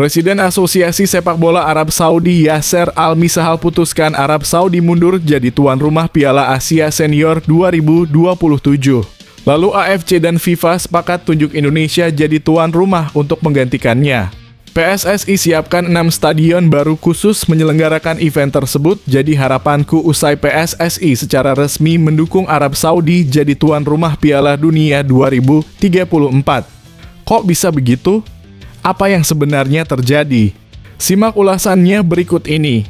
Presiden Asosiasi Sepak Bola Arab Saudi Yasser Al-Misahal putuskan Arab Saudi mundur jadi tuan rumah Piala Asia Senior 2027. Lalu AFC dan FIFA sepakat tunjuk Indonesia jadi tuan rumah untuk menggantikannya. PSSI siapkan 6 stadion baru khusus menyelenggarakan event tersebut, jadi harapanku usai PSSI secara resmi mendukung Arab Saudi jadi tuan rumah Piala Dunia 2034. Kok bisa begitu? Apa yang sebenarnya terjadi? Simak ulasannya berikut ini.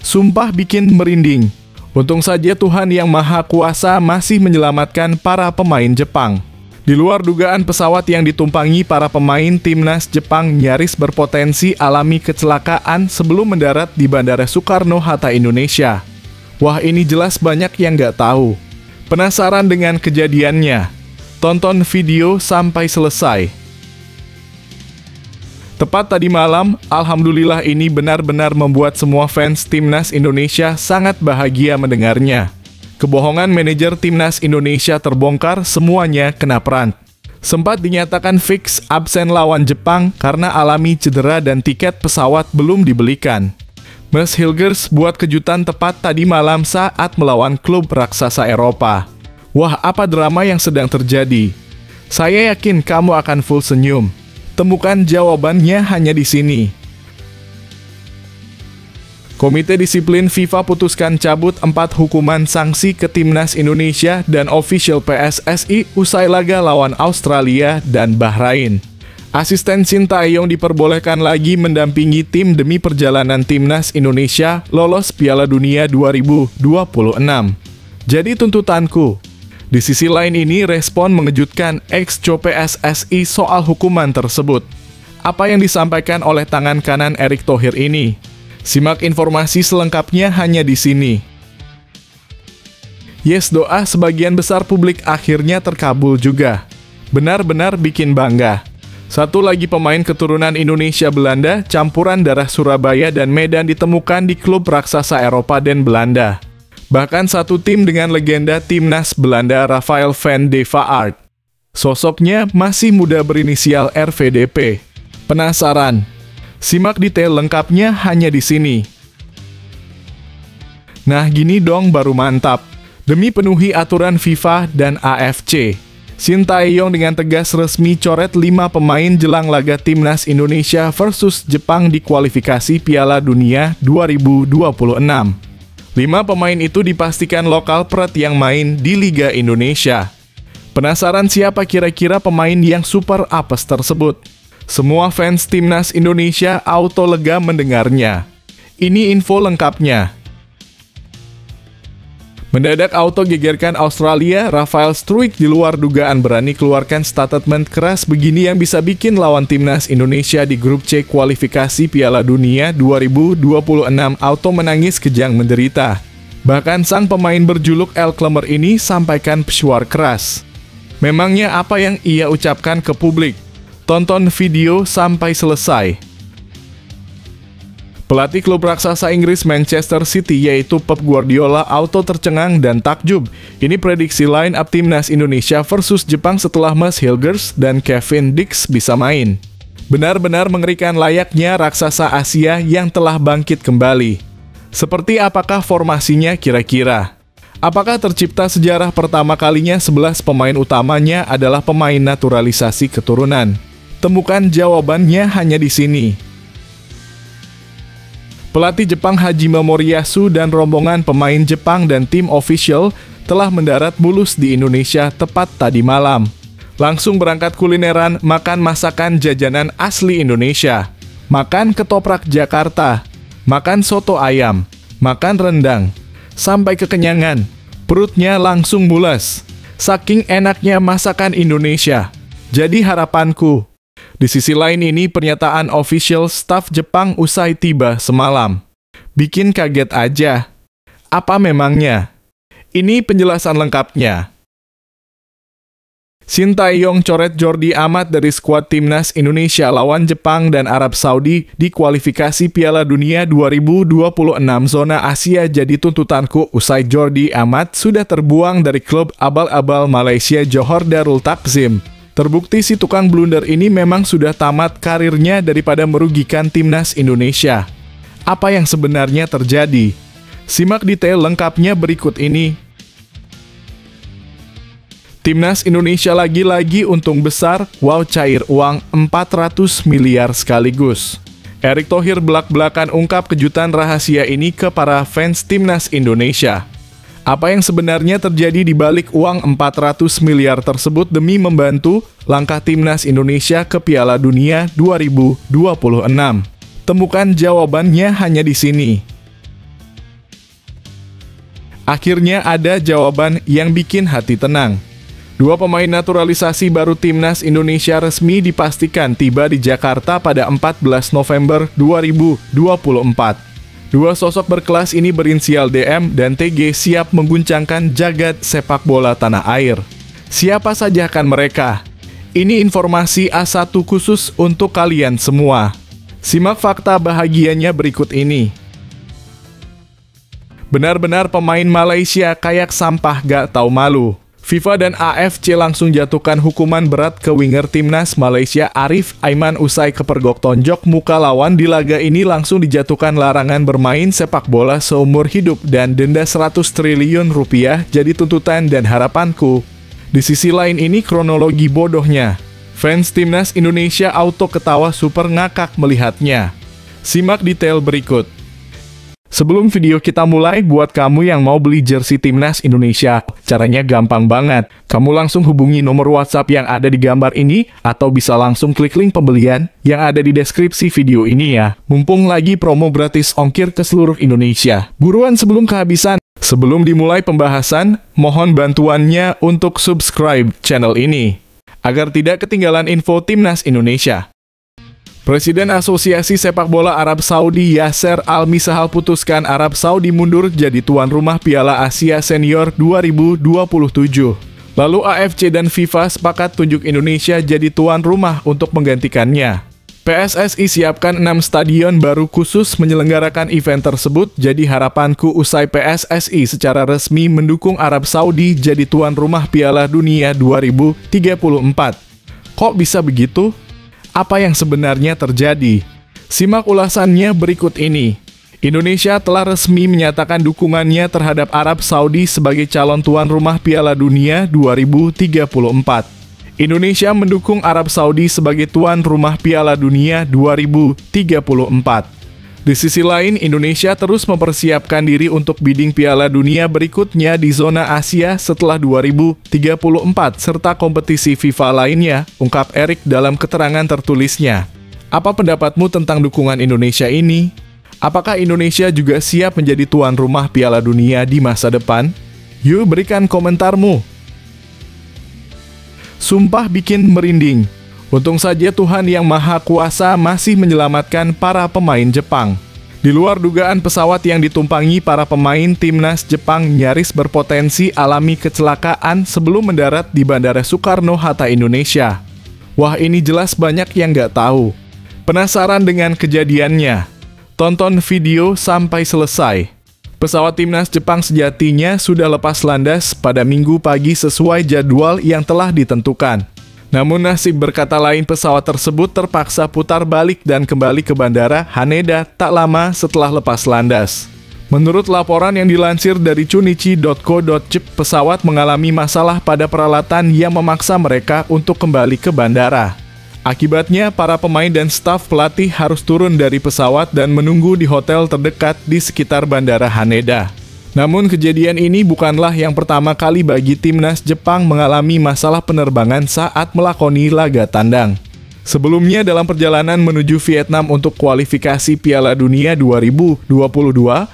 Sumpah bikin merinding. Untung saja Tuhan Yang Maha Kuasa masih menyelamatkan para pemain Jepang. Di luar dugaan, pesawat yang ditumpangi para pemain timnas Jepang nyaris berpotensi alami kecelakaan sebelum mendarat di Bandara Soekarno-Hatta, Indonesia. Wah, ini jelas banyak yang nggak tahu. Penasaran dengan kejadiannya? Tonton video sampai selesai. Tepat tadi malam, alhamdulillah ini benar-benar membuat semua fans timnas Indonesia sangat bahagia mendengarnya. Kebohongan manajer timnas Indonesia terbongkar, semuanya kena prank. Sempat dinyatakan fix absen lawan Jepang karena alami cedera dan tiket pesawat belum dibelikan. Mas Hilgers buat kejutan tepat tadi malam saat melawan klub raksasa Eropa. Wah, apa drama yang sedang terjadi? Saya yakin kamu akan full senyum. Temukan jawabannya hanya di sini. Komite Disiplin FIFA putuskan cabut 4 hukuman sanksi ke timnas Indonesia dan official PSSI usai laga lawan Australia dan Bahrain. Asisten Sintayong diperbolehkan lagi mendampingi tim demi perjalanan timnas Indonesia lolos Piala Dunia 2026. Jadi tuntutanku. Di sisi lain ini, respon mengejutkan ex-co PSSI soal hukuman tersebut. Apa yang disampaikan oleh tangan kanan Erick Thohir ini? Simak informasi selengkapnya hanya di sini. Yes, doa sebagian besar publik akhirnya terkabul juga. Benar-benar bikin bangga. Satu lagi pemain keturunan Indonesia Belanda, campuran darah Surabaya dan Medan ditemukan di klub raksasa Eropa dan Belanda. Bahkan satu tim dengan legenda timnas Belanda Rafael van de Vaart. Sosoknya masih muda berinisial RVDP. Penasaran? Simak detail lengkapnya hanya di sini. Nah, gini dong baru mantap. Demi penuhi aturan FIFA dan AFC, Sintayong dengan tegas resmi coret 5 pemain jelang laga timnas Indonesia versus Jepang di kualifikasi Piala Dunia 2026. 5 pemain itu dipastikan lokal pret yang main di Liga Indonesia. Penasaran siapa kira-kira pemain yang super apes tersebut? Semua fans timnas Indonesia auto lega mendengarnya. Ini info lengkapnya. Mendadak auto gegerkan Australia, Rafael Struijk di luar dugaan berani keluarkan statement keras begini yang bisa bikin lawan timnas Indonesia di grup C kualifikasi Piala Dunia 2026 auto menangis kejang menderita. Bahkan sang pemain berjuluk El Klemer ini sampaikan pesuar keras. Memangnya apa yang ia ucapkan ke publik? Tonton video sampai selesai. Pelatih klub raksasa Inggris Manchester City yaitu Pep Guardiola auto tercengang dan takjub. Ini prediksi line up timnas Indonesia versus Jepang setelah Mas Hilgers dan Kevin Dix bisa main. Benar-benar mengerikan layaknya raksasa Asia yang telah bangkit kembali. Seperti apakah formasinya kira-kira? Apakah tercipta sejarah pertama kalinya 11 pemain utamanya adalah pemain naturalisasi keturunan? Temukan jawabannya hanya di sini. Pelatih Jepang Hajime Moriyasu dan rombongan pemain Jepang dan tim official telah mendarat mulus di Indonesia tepat tadi malam. Langsung berangkat kulineran, makan masakan jajanan asli Indonesia. Makan ketoprak Jakarta, makan soto ayam, makan rendang. Sampai kekenyangan, perutnya langsung mules. Saking enaknya masakan Indonesia. Jadi harapanku. Di sisi lain ini pernyataan official staf Jepang usai tiba semalam. Bikin kaget aja. Apa memangnya? Ini penjelasan lengkapnya. Sintayong coret Jordi Amat dari skuad timnas Indonesia lawan Jepang dan Arab Saudi di kualifikasi Piala Dunia 2026 zona Asia jadi tuntutanku usai Jordi Amat sudah terbuang dari klub abal-abal Malaysia Johor Darul Takzim. Terbukti si tukang blunder ini memang sudah tamat karirnya daripada merugikan timnas Indonesia. Apa yang sebenarnya terjadi? Simak detail lengkapnya berikut ini. Timnas Indonesia lagi-lagi untung besar, wow cair uang 400 miliar sekaligus. Erick Thohir belak-belakan ungkap kejutan rahasia ini ke para fans timnas Indonesia. Apa yang sebenarnya terjadi di balik uang 400 miliar tersebut demi membantu langkah timnas Indonesia ke Piala Dunia 2026? Temukan jawabannya hanya di sini. Akhirnya ada jawaban yang bikin hati tenang. Dua pemain naturalisasi baru timnas Indonesia resmi dipastikan tiba di Jakarta pada 14 November 2024. Dua sosok berkelas ini berinisial DM dan TG siap mengguncangkan jagat sepak bola tanah air. Siapa saja kan mereka? Ini informasi A1 khusus untuk kalian semua. Simak fakta bahagianya berikut ini. Benar-benar pemain Malaysia kayak sampah gak tahu malu. FIFA dan AFC langsung jatuhkan hukuman berat ke winger timnas Malaysia Arif Aiman usai kepergok tonjok muka lawan. Di laga ini langsung dijatuhkan larangan bermain sepak bola seumur hidup dan denda 100 triliun rupiah jadi tuntutan dan harapanku. Di sisi lain ini kronologi bodohnya. Fans timnas Indonesia auto ketawa super ngakak melihatnya. Simak detail berikut. Sebelum video kita mulai, buat kamu yang mau beli jersey timnas Indonesia, caranya gampang banget. Kamu langsung hubungi nomor WhatsApp yang ada di gambar ini, atau bisa langsung klik link pembelian yang ada di deskripsi video ini ya. Mumpung lagi promo gratis ongkir ke seluruh Indonesia. Buruan sebelum kehabisan. Sebelum dimulai pembahasan, mohon bantuannya untuk subscribe channel ini, agar tidak ketinggalan info timnas Indonesia. Presiden Asosiasi Sepak Bola Arab Saudi Yasser Al-Misahal putuskan Arab Saudi mundur jadi tuan rumah Piala Asia Senior 2027. Lalu AFC dan FIFA sepakat tunjuk Indonesia jadi tuan rumah untuk menggantikannya. PSSI siapkan 6 stadion baru khusus menyelenggarakan event tersebut, jadi harapanku usai PSSI secara resmi mendukung Arab Saudi jadi tuan rumah Piala Dunia 2034. Kok bisa begitu? Apa yang sebenarnya terjadi? Simak ulasannya berikut ini. Indonesia telah resmi menyatakan dukungannya terhadap Arab Saudi sebagai calon tuan rumah Piala Dunia 2034. Indonesia mendukung Arab Saudi sebagai tuan rumah Piala Dunia 2034. Di sisi lain, Indonesia terus mempersiapkan diri untuk bidding Piala Dunia berikutnya di zona Asia setelah 2034 serta kompetisi FIFA lainnya, ungkap Erick dalam keterangan tertulisnya. Apa pendapatmu tentang dukungan Indonesia ini? Apakah Indonesia juga siap menjadi tuan rumah Piala Dunia di masa depan? Yuk berikan komentarmu. Sumpah bikin merinding. Untung saja Tuhan Yang Maha Kuasa masih menyelamatkan para pemain Jepang. Di luar dugaan, pesawat yang ditumpangi para pemain timnas Jepang nyaris berpotensi alami kecelakaan sebelum mendarat di Bandara Soekarno-Hatta, Indonesia. Wah, ini jelas banyak yang nggak tahu. Penasaran dengan kejadiannya? Tonton video sampai selesai. Pesawat timnas Jepang sejatinya sudah lepas landas pada Minggu pagi sesuai jadwal yang telah ditentukan. Namun nasib berkata lain, pesawat tersebut terpaksa putar balik dan kembali ke Bandara Haneda tak lama setelah lepas landas. Menurut laporan yang dilansir dari chunichi.co.jp, pesawat mengalami masalah pada peralatan yang memaksa mereka untuk kembali ke bandara. Akibatnya, para pemain dan staf pelatih harus turun dari pesawat dan menunggu di hotel terdekat di sekitar Bandara Haneda. Namun kejadian ini bukanlah yang pertama kali bagi timnas Jepang mengalami masalah penerbangan saat melakoni laga tandang. Sebelumnya dalam perjalanan menuju Vietnam untuk kualifikasi Piala Dunia 2022,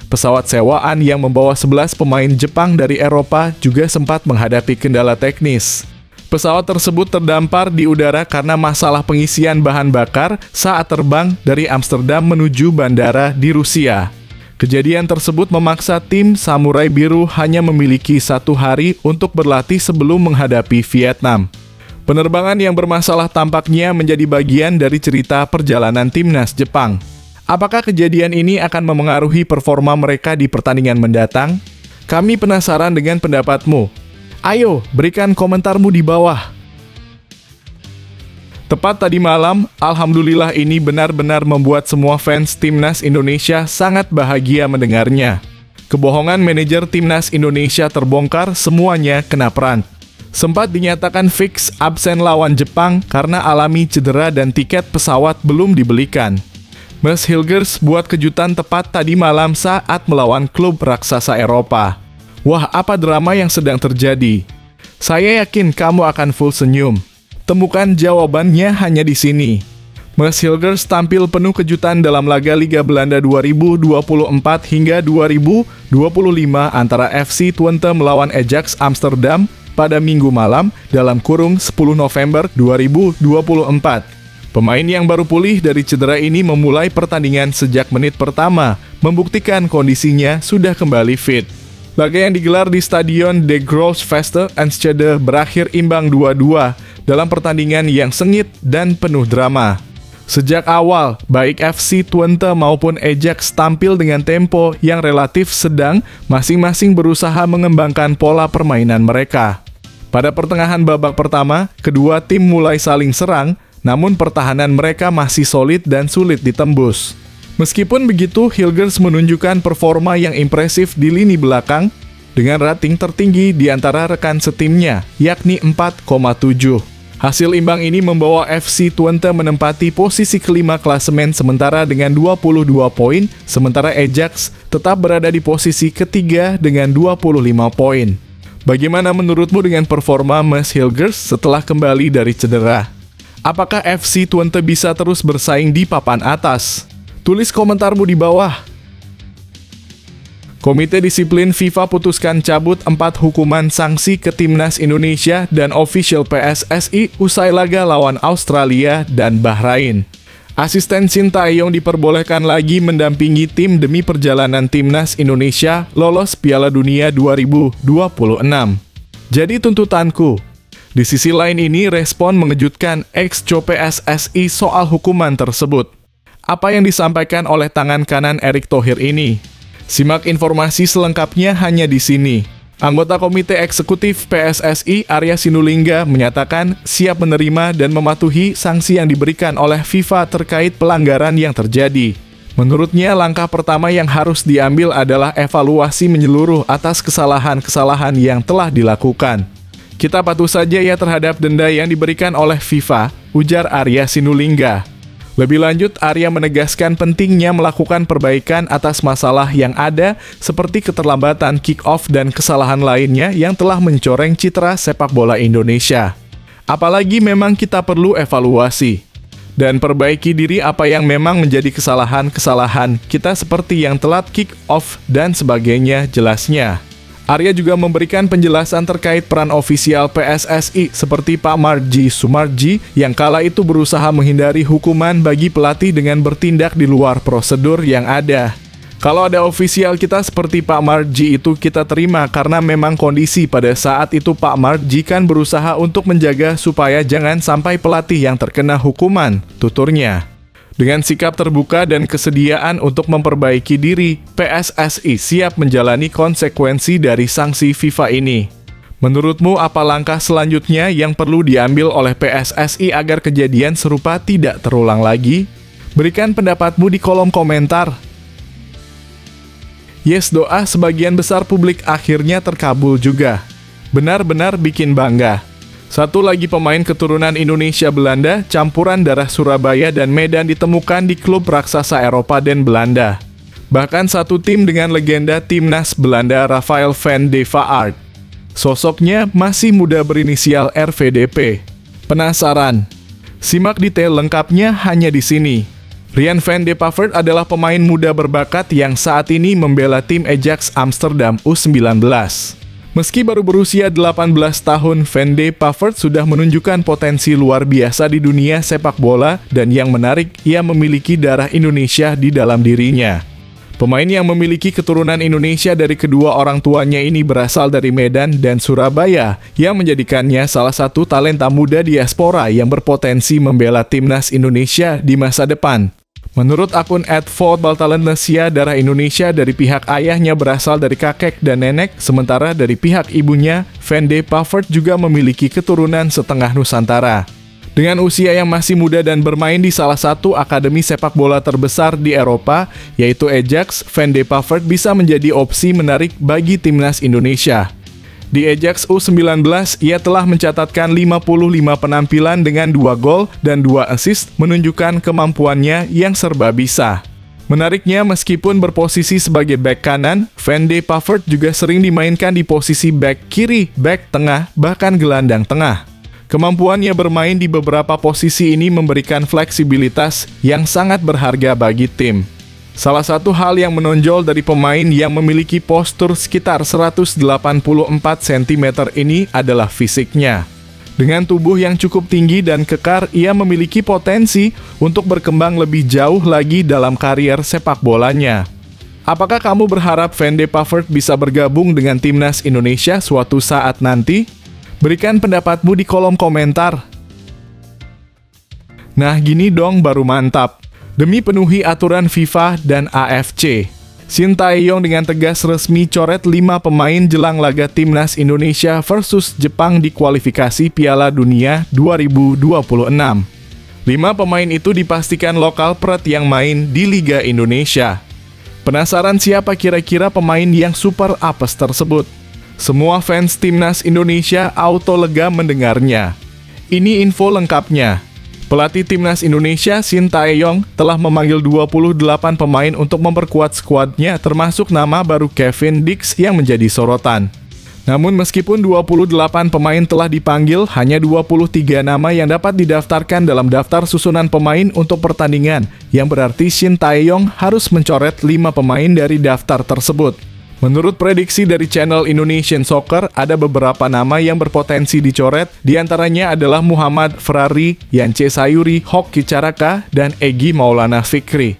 pesawat sewaan yang membawa 11 pemain Jepang dari Eropa juga sempat menghadapi kendala teknis. Pesawat tersebut terdampar di udara karena masalah pengisian bahan bakar saat terbang dari Amsterdam menuju bandara di Rusia. Kejadian tersebut memaksa tim Samurai Biru hanya memiliki 1 hari untuk berlatih sebelum menghadapi Vietnam. Penerbangan yang bermasalah tampaknya menjadi bagian dari cerita perjalanan timnas Jepang. Apakah kejadian ini akan memengaruhi performa mereka di pertandingan mendatang? Kami penasaran dengan pendapatmu. Ayo, berikan komentarmu di bawah. Tepat tadi malam, alhamdulillah ini benar-benar membuat semua fans Timnas Indonesia sangat bahagia mendengarnya. Kebohongan manajer Timnas Indonesia terbongkar, semuanya kena peran. Sempat dinyatakan fix absen lawan Jepang karena alami cedera dan tiket pesawat belum dibelikan. Ms. Hilgers buat kejutan tepat tadi malam saat melawan klub raksasa Eropa. Wah, apa drama yang sedang terjadi? Saya yakin kamu akan full senyum. Temukan jawabannya hanya di sini. Ms. Hilgers tampil penuh kejutan dalam laga Liga Belanda 2024 hingga 2025 antara FC Twente melawan Ajax Amsterdam pada Minggu malam dalam kurung 10 November 2024. Pemain yang baru pulih dari cedera ini memulai pertandingan sejak menit pertama, membuktikan kondisinya sudah kembali fit. Laga yang digelar di Stadion De Grootvesten Enschede berakhir imbang 2-2 dalam pertandingan yang sengit dan penuh drama. Sejak awal, baik FC Twente maupun Ajax tampil dengan tempo yang relatif sedang, masing-masing berusaha mengembangkan pola permainan mereka. Pada pertengahan babak pertama, kedua tim mulai saling serang, namun pertahanan mereka masih solid dan sulit ditembus. Meskipun begitu, Hilgers menunjukkan performa yang impresif di lini belakang dengan rating tertinggi di antara rekan setimnya, yakni 4,7. Hasil imbang ini membawa FC Twente menempati posisi kelima klasemen sementara dengan 22 poin, sementara Ajax tetap berada di posisi ketiga dengan 25 poin. Bagaimana menurutmu dengan performa Ms. Hilgers setelah kembali dari cedera? Apakah FC Twente bisa terus bersaing di papan atas? Tulis komentarmu di bawah. Komite Disiplin FIFA putuskan cabut 4 hukuman sanksi ke Timnas Indonesia dan official PSSI usai laga lawan Australia dan Bahrain. Asisten Sintayong diperbolehkan lagi mendampingi tim demi perjalanan Timnas Indonesia lolos Piala Dunia 2026. Jadi tuntutanku. Di sisi lain ini respon mengejutkan ex-co PSSI soal hukuman tersebut. Apa yang disampaikan oleh tangan kanan Erick Thohir ini? Simak informasi selengkapnya hanya di sini. Anggota Komite Eksekutif PSSI Arya Sinulinga menyatakan siap menerima dan mematuhi sanksi yang diberikan oleh FIFA terkait pelanggaran yang terjadi. Menurutnya, langkah pertama yang harus diambil adalah evaluasi menyeluruh atas kesalahan-kesalahan yang telah dilakukan. Kita patuh saja ya terhadap denda yang diberikan oleh FIFA, ujar Arya Sinulinga. Lebih lanjut, Arya menegaskan pentingnya melakukan perbaikan atas masalah yang ada seperti keterlambatan kick-off dan kesalahan lainnya yang telah mencoreng citra sepak bola Indonesia. Apalagi memang kita perlu evaluasi dan perbaiki diri apa yang memang menjadi kesalahan-kesalahan kita seperti yang telat kick-off dan sebagainya, jelasnya. Arya juga memberikan penjelasan terkait peran ofisial PSSI seperti Pak Marji Sumarji yang kala itu berusaha menghindari hukuman bagi pelatih dengan bertindak di luar prosedur yang ada. Kalau ada ofisial kita seperti Pak Marji itu kita terima karena memang kondisi pada saat itu Pak Marji kan berusaha untuk menjaga supaya jangan sampai pelatih yang terkena hukuman, tuturnya. Dengan sikap terbuka dan kesediaan untuk memperbaiki diri, PSSI siap menjalani konsekuensi dari sanksi FIFA ini. Menurutmu apa langkah selanjutnya yang perlu diambil oleh PSSI agar kejadian serupa tidak terulang lagi? Berikan pendapatmu di kolom komentar. Yes, doa sebagian besar publik akhirnya terkabul juga. Benar-benar bikin bangga. Satu lagi pemain keturunan Indonesia Belanda, campuran darah Surabaya dan Medan ditemukan di klub raksasa Eropa dan Belanda. Bahkan satu tim dengan legenda timnas Belanda Rafael van de Vaart. Sosoknya masih muda berinisial RVDP. Penasaran? Simak detail lengkapnya hanya di sini. Rian van de Vaart adalah pemain muda berbakat yang saat ini membela tim Ajax Amsterdam U19. Meski baru berusia 18 tahun, Van de Vaart sudah menunjukkan potensi luar biasa di dunia sepak bola dan yang menarik, ia memiliki darah Indonesia di dalam dirinya. Pemain yang memiliki keturunan Indonesia dari kedua orang tuanya ini berasal dari Medan dan Surabaya, yang menjadikannya salah satu talenta muda diaspora yang berpotensi membela timnas Indonesia di masa depan. Menurut akun @footballtalentnesia, darah Indonesia dari pihak ayahnya berasal dari kakek dan nenek, sementara dari pihak ibunya, Van de Vaart juga memiliki keturunan setengah Nusantara. Dengan usia yang masih muda dan bermain di salah satu akademi sepak bola terbesar di Eropa, yaitu Ajax, Van de Pavert bisa menjadi opsi menarik bagi timnas Indonesia. Di Ajax U19, ia telah mencatatkan 55 penampilan dengan 2 gol dan 2 assist, menunjukkan kemampuannya yang serba bisa. Menariknya, meskipun berposisi sebagai bek kanan, Van de Pavert juga sering dimainkan di posisi bek kiri, bek tengah, bahkan gelandang tengah. Kemampuannya bermain di beberapa posisi ini memberikan fleksibilitas yang sangat berharga bagi tim. Salah satu hal yang menonjol dari pemain yang memiliki postur sekitar 184 cm ini adalah fisiknya. Dengan tubuh yang cukup tinggi dan kekar, ia memiliki potensi untuk berkembang lebih jauh lagi dalam karier sepak bolanya. Apakah kamu berharap Van de Pavert bisa bergabung dengan timnas Indonesia suatu saat nanti? Berikan pendapatmu di kolom komentar. Nah, gini dong baru mantap. Demi penuhi aturan FIFA dan AFC, Shin Tae-yong dengan tegas resmi coret 5 pemain jelang laga timnas Indonesia versus Jepang di kualifikasi Piala Dunia 2026. 5 pemain itu dipastikan lokal pret yang main di Liga Indonesia. Penasaran siapa kira-kira pemain yang super apes tersebut? Semua fans timnas Indonesia auto lega mendengarnya. Ini info lengkapnya. Pelatih timnas Indonesia Shin Tae-yong telah memanggil 28 pemain untuk memperkuat skuadnya, termasuk nama baru Kevin Dix yang menjadi sorotan. Namun meskipun 28 pemain telah dipanggil, hanya 23 nama yang dapat didaftarkan dalam daftar susunan pemain untuk pertandingan, yang berarti Shin Tae-yong harus mencoret 5 pemain dari daftar tersebut. Menurut prediksi dari channel Indonesian Soccer, ada beberapa nama yang berpotensi dicoret, diantaranya adalah Muhammad Ferrari, Yance Sayuri, Hoki Caraka, dan Egy Maulana Fikri.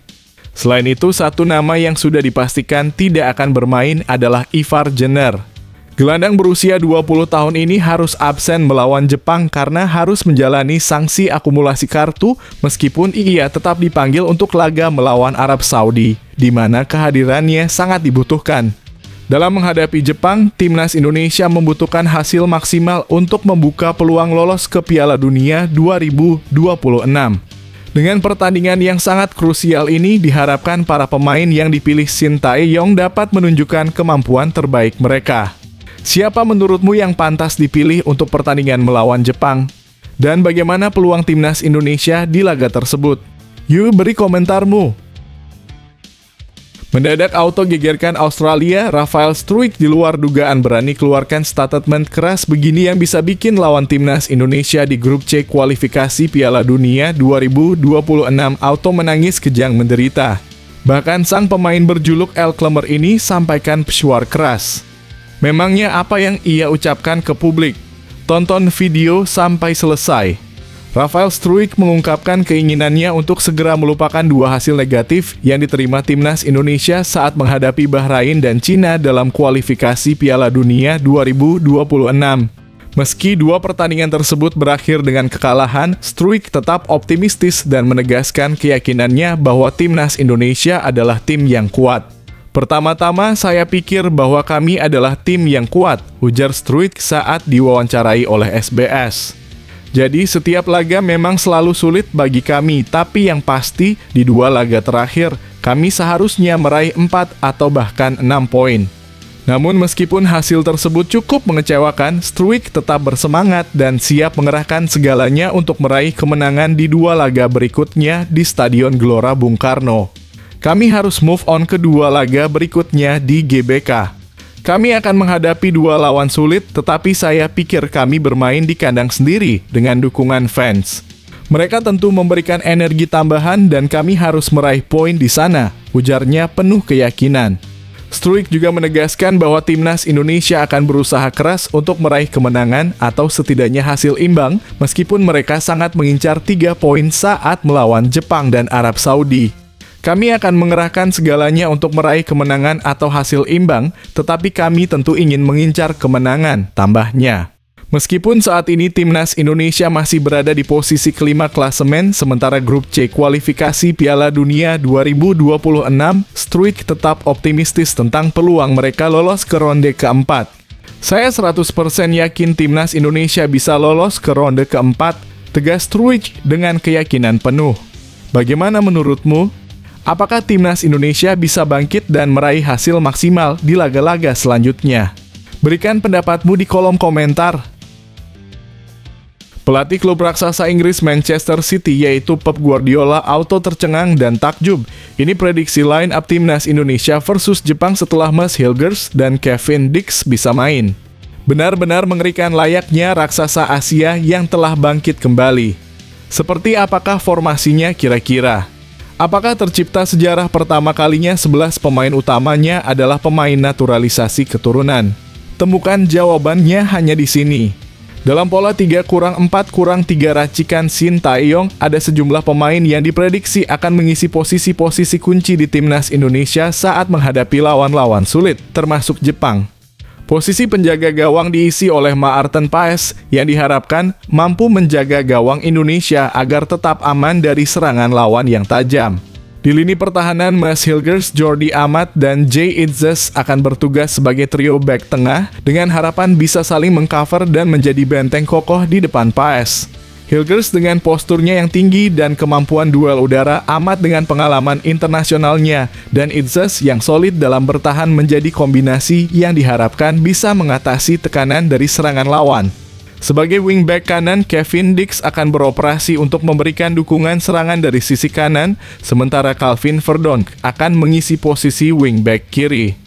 Selain itu, satu nama yang sudah dipastikan tidak akan bermain adalah Ivar Jenner. Gelandang berusia 20 tahun ini harus absen melawan Jepang karena harus menjalani sanksi akumulasi kartu, meskipun ia tetap dipanggil untuk laga melawan Arab Saudi, di mana kehadirannya sangat dibutuhkan. Dalam menghadapi Jepang, timnas Indonesia membutuhkan hasil maksimal untuk membuka peluang lolos ke Piala Dunia 2026. Dengan pertandingan yang sangat krusial ini, diharapkan para pemain yang dipilih Shin Tae-yong dapat menunjukkan kemampuan terbaik mereka. Siapa menurutmu yang pantas dipilih untuk pertandingan melawan Jepang? Dan bagaimana peluang timnas Indonesia di laga tersebut? Yuk beri komentarmu. Mendadak auto gegerkan Australia, Rafael Struijk di luar dugaan berani keluarkan statement keras begini yang bisa bikin lawan timnas Indonesia di grup C kualifikasi Piala Dunia 2026 auto menangis kejang menderita. Bahkan sang pemain berjuluk El Klemer ini sampaikan pesuar keras. Memangnya apa yang ia ucapkan ke publik? Tonton video sampai selesai. Rafael Struijk mengungkapkan keinginannya untuk segera melupakan 2 hasil negatif yang diterima timnas Indonesia saat menghadapi Bahrain dan Cina dalam kualifikasi Piala Dunia 2026. Meski 2 pertandingan tersebut berakhir dengan kekalahan, Struijk tetap optimistis dan menegaskan keyakinannya bahwa timnas Indonesia adalah tim yang kuat. Pertama-tama, saya pikir bahwa kami adalah tim yang kuat, ujar Struijk saat diwawancarai oleh SBS. Jadi setiap laga memang selalu sulit bagi kami, tapi yang pasti di 2 laga terakhir, kami seharusnya meraih 4 atau bahkan 6 poin. Namun meskipun hasil tersebut cukup mengecewakan, Struijk tetap bersemangat dan siap mengerahkan segalanya untuk meraih kemenangan di 2 laga berikutnya di Stadion Gelora Bung Karno. Kami harus move on ke 2 laga berikutnya di GBK. Kami akan menghadapi 2 lawan sulit, tetapi saya pikir kami bermain di kandang sendiri dengan dukungan fans. Mereka tentu memberikan energi tambahan dan kami harus meraih poin di sana, ujarnya penuh keyakinan. Struijk juga menegaskan bahwa timnas Indonesia akan berusaha keras untuk meraih kemenangan atau setidaknya hasil imbang, meskipun mereka sangat mengincar 3 poin saat melawan Jepang dan Arab Saudi. Kami akan mengerahkan segalanya untuk meraih kemenangan atau hasil imbang, tetapi kami tentu ingin mengincar kemenangan, tambahnya. Meskipun saat ini timnas Indonesia masih berada di posisi kelima klasemen, sementara grup C kualifikasi Piala Dunia 2026, Struijk tetap optimistis tentang peluang mereka lolos ke ronde keempat. Saya 100% yakin timnas Indonesia bisa lolos ke ronde keempat. tegas Struijk dengan keyakinan penuh. Bagaimana menurutmu? Apakah timnas Indonesia bisa bangkit dan meraih hasil maksimal di laga-laga selanjutnya? Berikan pendapatmu di kolom komentar. Pelatih klub raksasa Inggris Manchester City yaitu Pep Guardiola auto tercengang dan takjub. Ini prediksi line up timnas Indonesia versus Jepang setelah Mads Hilgers dan Kevin Dix bisa main. Benar-benar mengerikan layaknya raksasa Asia yang telah bangkit kembali. Seperti apakah formasinya kira-kira? Apakah tercipta sejarah pertama kalinya 11 pemain utamanya adalah pemain naturalisasi keturunan? Temukan jawabannya hanya di sini. Dalam pola 3-4-3 racikan Shin Tae-yong, ada sejumlah pemain yang diprediksi akan mengisi posisi-posisi kunci di timnas Indonesia saat menghadapi lawan-lawan sulit, termasuk Jepang. Posisi penjaga gawang diisi oleh Maarten Paes yang diharapkan mampu menjaga gawang Indonesia agar tetap aman dari serangan lawan yang tajam. Di lini pertahanan, Mads Hilgers, Jordi Amat, dan Jay Itzes akan bertugas sebagai trio back tengah dengan harapan bisa saling mengcover dan menjadi benteng kokoh di depan Paes. Hilgers dengan posturnya yang tinggi dan kemampuan duel udara, Amat dengan pengalaman internasionalnya, dan Itzes yang solid dalam bertahan menjadi kombinasi yang diharapkan bisa mengatasi tekanan dari serangan lawan. Sebagai wingback kanan, Kevin Dix akan beroperasi untuk memberikan dukungan serangan dari sisi kanan, sementara Calvin Verdonk akan mengisi posisi wingback kiri.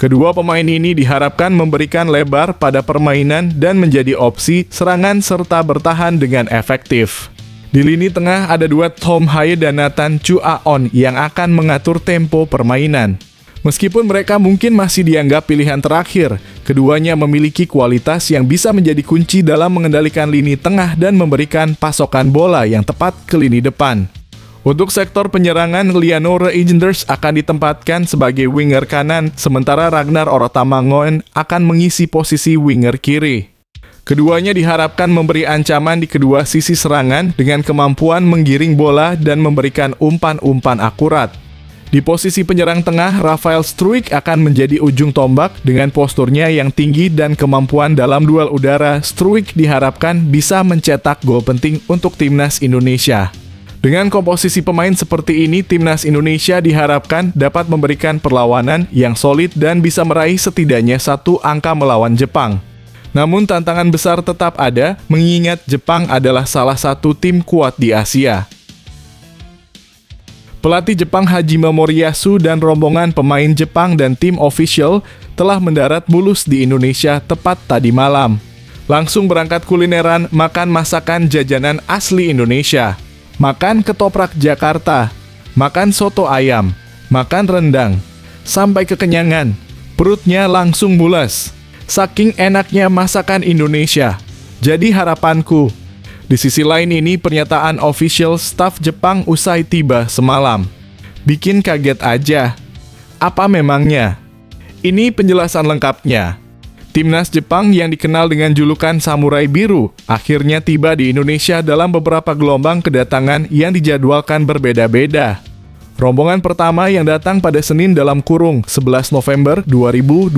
Kedua pemain ini diharapkan memberikan lebar pada permainan dan menjadi opsi serangan serta bertahan dengan efektif. Di lini tengah ada duet Tom Haye dan Nathan Chuaon yang akan mengatur tempo permainan. Meskipun mereka mungkin masih dianggap pilihan terakhir, keduanya memiliki kualitas yang bisa menjadi kunci dalam mengendalikan lini tengah dan memberikan pasokan bola yang tepat ke lini depan. Untuk sektor penyerangan, Lianore Ijnders akan ditempatkan sebagai winger kanan, sementara Ragnar Ortamangoen akan mengisi posisi winger kiri. Keduanya diharapkan memberi ancaman di kedua sisi serangan dengan kemampuan menggiring bola dan memberikan umpan-umpan akurat. Di posisi penyerang tengah, Rafael Struijk akan menjadi ujung tombak dengan posturnya yang tinggi dan kemampuan dalam duel udara. Struijk diharapkan bisa mencetak gol penting untuk timnas Indonesia. Dengan komposisi pemain seperti ini, timnas Indonesia diharapkan dapat memberikan perlawanan yang solid dan bisa meraih setidaknya 1 angka melawan Jepang. Namun tantangan besar tetap ada, mengingat Jepang adalah salah satu tim kuat di Asia. Pelatih Jepang Hajime Moriyasu dan rombongan pemain Jepang dan tim official telah mendarat mulus di Indonesia tepat tadi malam. Langsung berangkat kulineran, makan masakan jajanan asli Indonesia. Makan ketoprak Jakarta, makan soto ayam, makan rendang, sampai kekenyangan, perutnya langsung mules. Saking enaknya masakan Indonesia. Jadi harapanku. Di sisi lain ini pernyataan official staf Jepang usai tiba semalam. Bikin kaget aja. Apa memangnya? Ini penjelasan lengkapnya. Timnas Jepang yang dikenal dengan julukan Samurai Biru akhirnya tiba di Indonesia dalam beberapa gelombang kedatangan yang dijadwalkan berbeda-beda. Rombongan pertama yang datang pada Senin dalam kurung 11 November 2024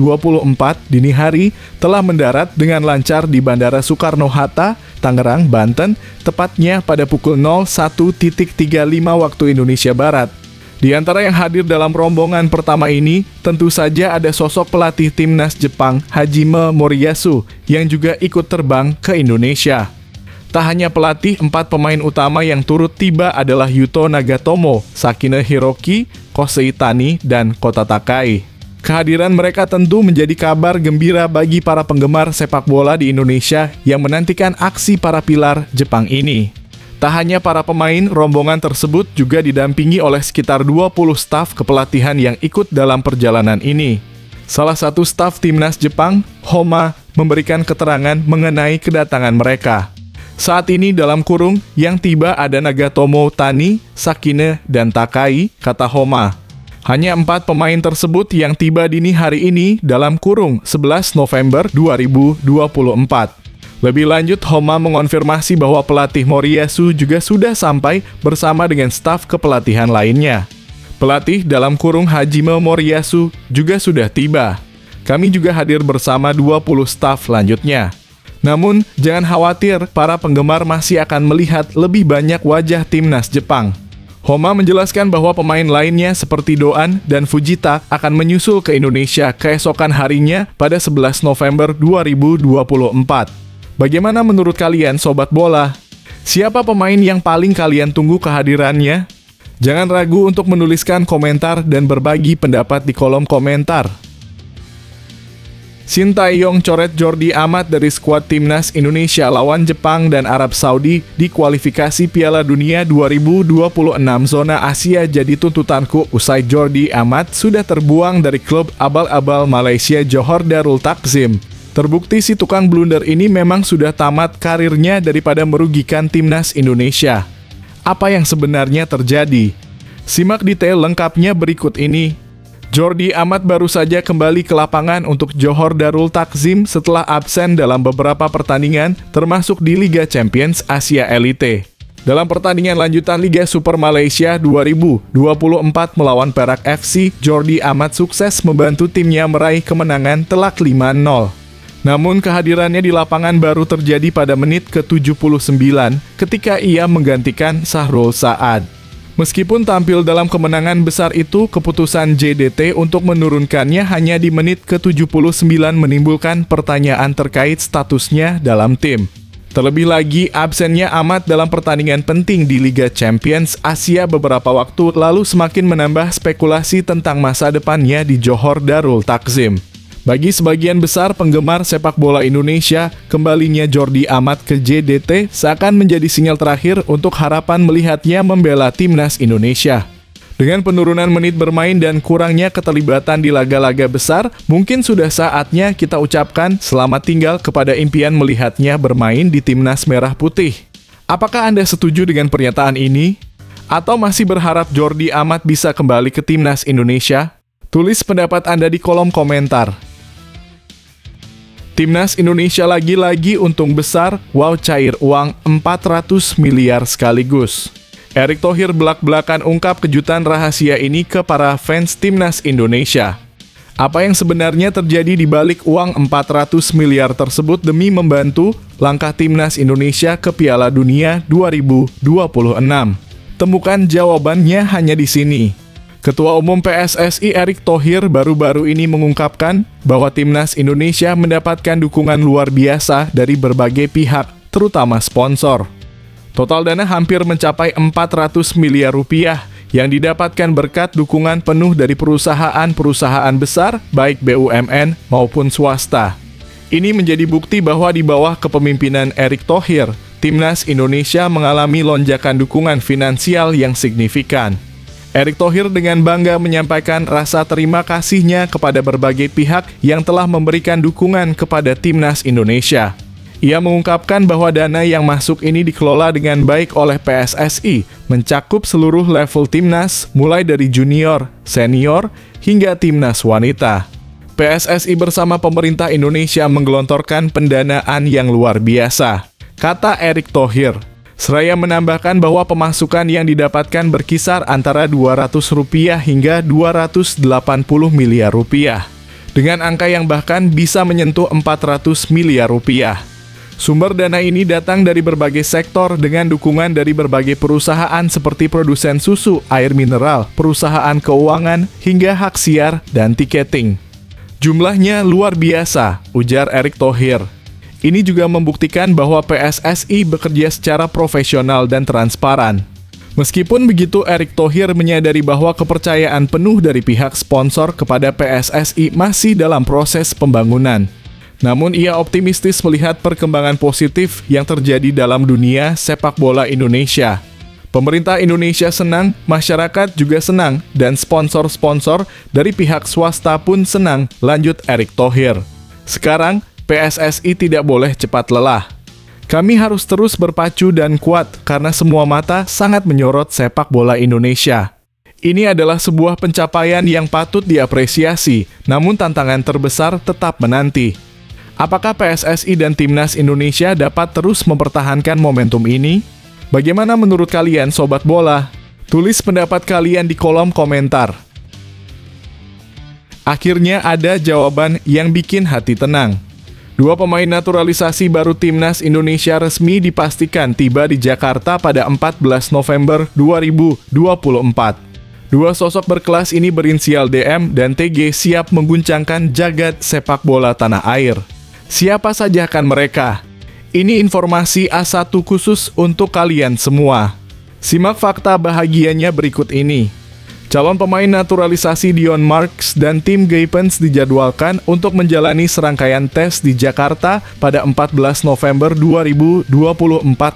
dini hari telah mendarat dengan lancar di Bandara Soekarno-Hatta, Tangerang, Banten, tepatnya pada pukul 01.35 waktu Indonesia Barat. Di antara yang hadir dalam rombongan pertama ini, tentu saja ada sosok pelatih timnas Jepang Hajime Moriyasu yang juga ikut terbang ke Indonesia. Tak hanya pelatih, 4 pemain utama yang turut tiba adalah Yuto Nagatomo, Sakine Hiroki, Kosei Tani, dan Kota Takai. Kehadiran mereka tentu menjadi kabar gembira bagi para penggemar sepak bola di Indonesia yang menantikan aksi para pilar Jepang ini. Tak hanya para pemain, rombongan tersebut juga didampingi oleh sekitar 20 staf kepelatihan yang ikut dalam perjalanan ini. Salah satu staf timnas Jepang, Homa, memberikan keterangan mengenai kedatangan mereka. Saat ini dalam kurung yang tiba ada Nagatomo, Tani, Sakine, dan Takai, kata Homa. Hanya 4 pemain tersebut yang tiba dini hari ini dalam kurung 11 November 2024. Lebih lanjut, Homa mengonfirmasi bahwa pelatih Moriyasu juga sudah sampai bersama dengan staf kepelatihan lainnya. Pelatih dalam kurung Hajime Moriyasu juga sudah tiba. Kami juga hadir bersama 20 staf lanjutnya. Namun, jangan khawatir, para penggemar masih akan melihat lebih banyak wajah timnas Jepang. Homa menjelaskan bahwa pemain lainnya seperti Doan dan Fujita akan menyusul ke Indonesia keesokan harinya pada 11 November 2024. Bagaimana menurut kalian, Sobat Bola? Siapa pemain yang paling kalian tunggu kehadirannya? Jangan ragu untuk menuliskan komentar dan berbagi pendapat di kolom komentar. Shin Tae-yong coret Jordi Amat dari skuad timnas Indonesia lawan Jepang dan Arab Saudi di kualifikasi Piala Dunia 2026 zona Asia jadi tuntutanku usai Jordi Amat sudah terbuang dari klub abal-abal Malaysia Johor Darul Takzim. Terbukti si tukang blunder ini memang sudah tamat karirnya daripada merugikan timnas Indonesia. Apa yang sebenarnya terjadi? Simak detail lengkapnya berikut ini. Jordi Amat baru saja kembali ke lapangan untuk Johor Darul Takzim setelah absen dalam beberapa pertandingan, termasuk di Liga Champions Asia Elite. Dalam pertandingan lanjutan Liga Super Malaysia 2024 melawan Perak FC, Jordi Amat sukses membantu timnya meraih kemenangan telak 5-0. Namun kehadirannya di lapangan baru terjadi pada menit ke-79 ketika ia menggantikan Sahrul Saad. Meskipun tampil dalam kemenangan besar itu, keputusan JDT untuk menurunkannya hanya di menit ke-79 menimbulkan pertanyaan terkait statusnya dalam tim. Terlebih lagi, absennya Amat dalam pertandingan penting di Liga Champions Asia beberapa waktu lalu semakin menambah spekulasi tentang masa depannya di Johor Darul Takzim. Bagi sebagian besar penggemar sepak bola Indonesia, kembalinya Jordi Amat ke JDT seakan menjadi sinyal terakhir untuk harapan melihatnya membela timnas Indonesia. Dengan penurunan menit bermain dan kurangnya keterlibatan di laga-laga besar, mungkin sudah saatnya kita ucapkan selamat tinggal kepada impian melihatnya bermain di timnas merah putih. Apakah Anda setuju dengan pernyataan ini? Atau masih berharap Jordi Amat bisa kembali ke timnas Indonesia? Tulis pendapat Anda di kolom komentar. Timnas Indonesia lagi-lagi untung besar, wow cair uang 400 miliar sekaligus. Erick Thohir belak-belakan ungkap kejutan rahasia ini ke para fans Timnas Indonesia. Apa yang sebenarnya terjadi di balik uang 400 miliar tersebut demi membantu langkah Timnas Indonesia ke Piala Dunia 2026? Temukan jawabannya hanya di sini. Ketua Umum PSSI Erick Thohir baru-baru ini mengungkapkan bahwa Timnas Indonesia mendapatkan dukungan luar biasa dari berbagai pihak, terutama sponsor. Total dana hampir mencapai 400 miliar rupiah yang didapatkan berkat dukungan penuh dari perusahaan-perusahaan besar, baik BUMN maupun swasta. Ini menjadi bukti bahwa di bawah kepemimpinan Erick Thohir, Timnas Indonesia mengalami lonjakan dukungan finansial yang signifikan. Erick Thohir dengan bangga menyampaikan rasa terima kasihnya kepada berbagai pihak yang telah memberikan dukungan kepada Timnas Indonesia. Ia mengungkapkan bahwa dana yang masuk ini dikelola dengan baik oleh PSSI, mencakup seluruh level Timnas, mulai dari junior, senior, hingga Timnas wanita. PSSI bersama pemerintah Indonesia menggelontorkan pendanaan yang luar biasa, kata Erick Thohir. Seraya menambahkan bahwa pemasukan yang didapatkan berkisar antara Rp200 hingga Rp280 miliar. Dengan angka yang bahkan bisa menyentuh Rp400 miliar. Sumber dana ini datang dari berbagai sektor dengan dukungan dari berbagai perusahaan seperti produsen susu, air mineral, perusahaan keuangan, hingga hak siar dan tiketing. Jumlahnya luar biasa, ujar Erick Thohir. Ini juga membuktikan bahwa PSSI bekerja secara profesional dan transparan. Meskipun begitu, Erick Thohir menyadari bahwa kepercayaan penuh dari pihak sponsor kepada PSSI masih dalam proses pembangunan. Namun ia optimistis melihat perkembangan positif yang terjadi dalam dunia sepak bola Indonesia. Pemerintah Indonesia senang, masyarakat juga senang, dan sponsor-sponsor dari pihak swasta pun senang, lanjut Erick Thohir. Sekarang, PSSI tidak boleh cepat lelah. Kami harus terus berpacu dan kuat karena semua mata sangat menyorot sepak bola Indonesia. Ini adalah sebuah pencapaian yang patut diapresiasi, namun tantangan terbesar tetap menanti. Apakah PSSI dan Timnas Indonesia dapat terus mempertahankan momentum ini? Bagaimana menurut kalian, Sobat Bola? Tulis pendapat kalian di kolom komentar. Akhirnya ada jawaban yang bikin hati tenang. Dua pemain naturalisasi baru Timnas Indonesia resmi dipastikan tiba di Jakarta pada 14 November 2024. Dua sosok berkelas ini berinisial DM dan TG siap mengguncangkan jagat sepak bola tanah air. Siapa saja akan mereka? Ini informasi A1 khusus untuk kalian semua. Simak fakta bahagianya berikut ini. Calon pemain naturalisasi Dion Marks dan tim Gaypens dijadwalkan untuk menjalani serangkaian tes di Jakarta pada 14 November 2024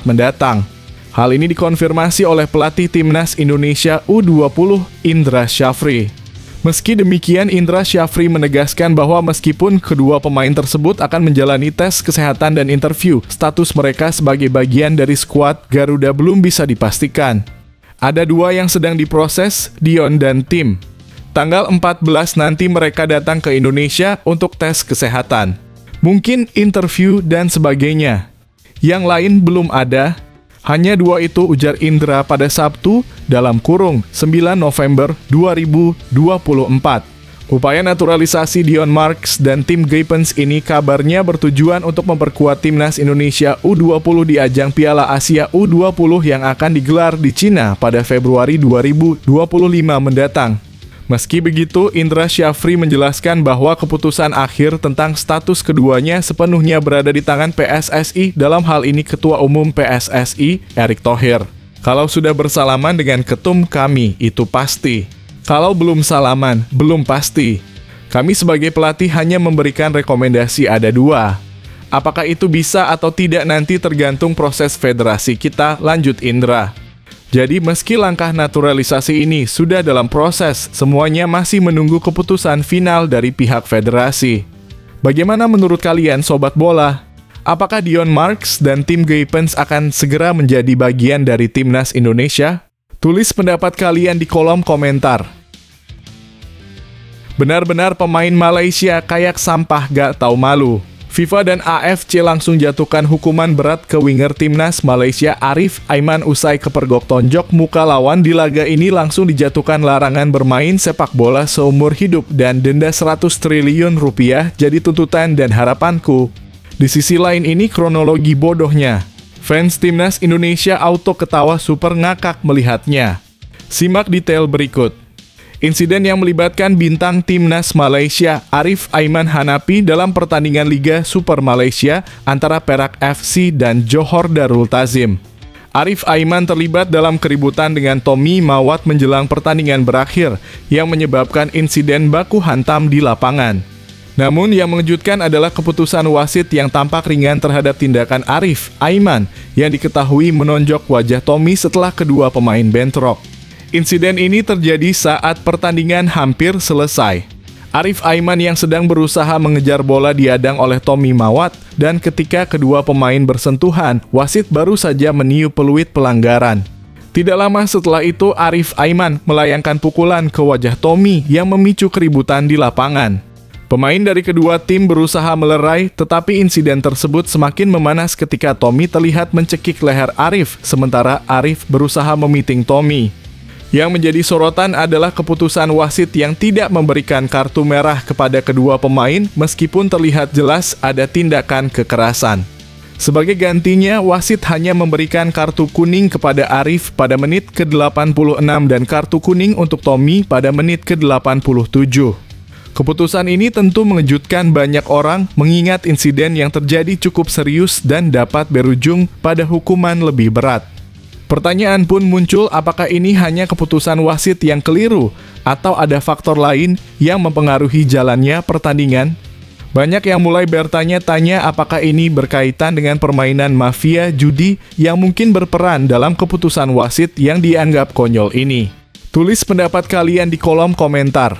mendatang. Hal ini dikonfirmasi oleh pelatih Timnas Indonesia U20 Indra Syafri. Meski demikian, Indra Syafri menegaskan bahwa meskipun kedua pemain tersebut akan menjalani tes kesehatan dan interview, status mereka sebagai bagian dari skuad Garuda belum bisa dipastikan. Ada dua yang sedang diproses, Dion dan tim. Tanggal 14 nanti mereka datang ke Indonesia untuk tes kesehatan. Mungkin interview dan sebagainya. Yang lain belum ada. Hanya dua itu, ujar Indra pada Sabtu, dalam kurung 9 November 2024. Upaya naturalisasi Dion Marks dan tim Gaypens ini kabarnya bertujuan untuk memperkuat Timnas Indonesia U20 di ajang Piala Asia U20 yang akan digelar di Cina pada Februari 2025 mendatang. Meski begitu, Indra Syafri menjelaskan bahwa keputusan akhir tentang status keduanya sepenuhnya berada di tangan PSSI, dalam hal ini Ketua Umum PSSI, Erick Thohir. Kalau sudah bersalaman dengan ketum kami, itu pasti. Kalau belum salaman, belum pasti. Kami sebagai pelatih hanya memberikan rekomendasi ada dua. Apakah itu bisa atau tidak nanti tergantung proses federasi kita, lanjut Indra. Jadi meski langkah naturalisasi ini sudah dalam proses, semuanya masih menunggu keputusan final dari pihak federasi. Bagaimana menurut kalian sobat bola? Apakah Dion Marks dan tim Gaypens akan segera menjadi bagian dari Timnas Indonesia? Tulis pendapat kalian di kolom komentar. Benar-benar pemain Malaysia kayak sampah gak tahu malu. FIFA dan AFC langsung jatuhkan hukuman berat ke winger Timnas Malaysia Arif Aiman usai kepergok tonjok muka lawan. Di laga ini langsung dijatuhkan larangan bermain sepak bola seumur hidup dan denda 100 triliun rupiah jadi tuntutan dan harapanku. Di sisi lain ini kronologi bodohnya. Fans Timnas Indonesia auto ketawa super ngakak melihatnya. Simak detail berikut. Insiden yang melibatkan bintang Timnas Malaysia Arif Aiman Hanapi dalam pertandingan Liga Super Malaysia antara Perak FC dan Johor Darul Tazim. Arif Aiman terlibat dalam keributan dengan Tommy Mawat menjelang pertandingan berakhir yang menyebabkan insiden baku hantam di lapangan. Namun yang mengejutkan adalah keputusan wasit yang tampak ringan terhadap tindakan Arif Aiman yang diketahui menonjok wajah Tommy setelah kedua pemain bentrok. Insiden ini terjadi saat pertandingan hampir selesai. Arif Aiman yang sedang berusaha mengejar bola dihadang oleh Tommy Mawat dan ketika kedua pemain bersentuhan, wasit baru saja meniup peluit pelanggaran. Tidak lama setelah itu, Arif Aiman melayangkan pukulan ke wajah Tommy yang memicu keributan di lapangan. Pemain dari kedua tim berusaha melerai, tetapi insiden tersebut semakin memanas ketika Tommy terlihat mencekik leher Arif, sementara Arif berusaha memiting Tommy. Yang menjadi sorotan adalah keputusan wasit yang tidak memberikan kartu merah kepada kedua pemain meskipun terlihat jelas ada tindakan kekerasan. Sebagai gantinya, wasit hanya memberikan kartu kuning kepada Arif pada menit ke-86 dan kartu kuning untuk Tommy pada menit ke-87. Keputusan ini tentu mengejutkan banyak orang mengingat insiden yang terjadi cukup serius dan dapat berujung pada hukuman lebih berat. Pertanyaan pun muncul, apakah ini hanya keputusan wasit yang keliru atau ada faktor lain yang mempengaruhi jalannya pertandingan? Banyak yang mulai bertanya-tanya apakah ini berkaitan dengan permainan mafia judi yang mungkin berperan dalam keputusan wasit yang dianggap konyol ini. Tulis pendapat kalian di kolom komentar.